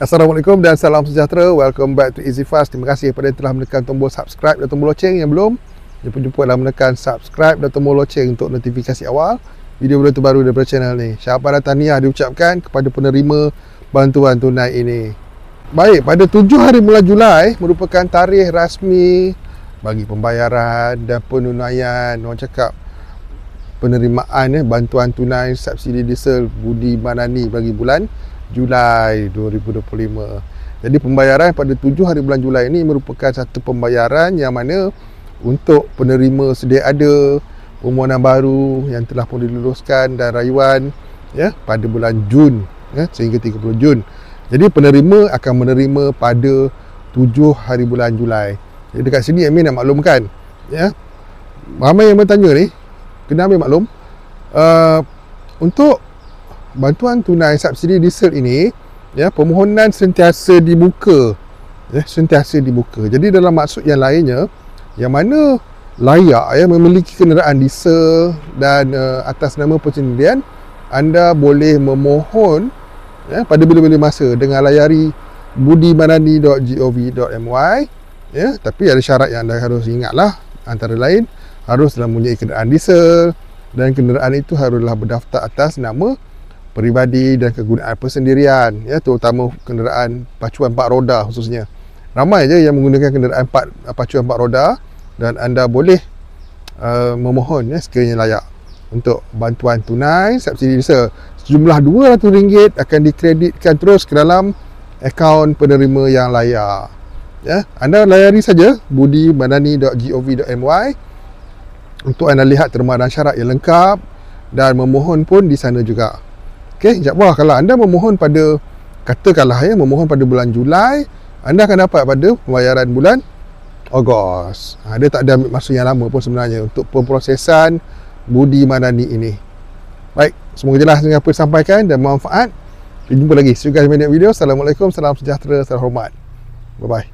Assalamualaikum dan salam sejahtera. Welcome back to Easy Fast. Terima kasih kepada yang telah menekan tombol subscribe dan tombol loceng. Yang belum, jumpa-jumpalah menekan subscribe dan tombol loceng untuk notifikasi awal video-video terbaru daripada channel ni. Syahabat dan tahniah diucapkan kepada penerima bantuan tunai ini. Baik, pada 7 hari bulan Julai merupakan tarikh rasmi bagi pembayaran dan penunaian, orang cakap penerimaan bantuan tunai subsidi diesel Budi Manani bagi bulan Julai 2025. Jadi pembayaran pada 7 hari bulan Julai ini merupakan satu pembayaran yang mana untuk penerima sedia ada, permohonan baru yang telah pun diluluskan dan rayuan pada bulan Jun sehingga 30 Jun. Jadi penerima akan menerima pada 7 hari bulan Julai. Jadi dekat sini admin nak maklumkan, ramai yang bertanya ni, kena ambil maklum, untuk bantuan tunai subsidi diesel ini, permohonan sentiasa dibuka, sentiasa dibuka. Jadi dalam maksud yang lainnya, yang mana layak memiliki kenderaan diesel dan atas nama persendirian, anda boleh memohon pada bila-bila masa dengan layari budimanani.gov.my. Tapi ada syarat yang anda harus ingatlah, antara lain harus mempunyai kenderaan diesel dan kenderaan itu haruslah berdaftar atas nama peribadi dan kegunaan persendirian, terutama kenderaan pacuan 4 roda khususnya. Ramai je yang menggunakan kenderaan pacuan 4 roda dan anda boleh memohon sekiranya layak untuk bantuan tunai subsidi diesel. Sejumlah RM200 akan dikreditkan terus ke dalam akaun penerima yang layak. Anda layari saja budimanani.gov.my untuk anda lihat terma dan syarat yang lengkap dan memohon pun di sana juga. Okey, insya-Allah kalau anda memohon pada, katakanlah memohon pada bulan Julai, anda akan dapat pada pembayaran bulan Ogos. Dia tak ada ambil masa yang lama pun sebenarnya untuk pemprosesan Budi Manani ini. Baik, semoga jelas dengan apa yang disampaikan dan bermanfaat. Kita jumpa lagi. See you guys in the next video. Assalamualaikum, salam sejahtera, salam hormat. Bye bye.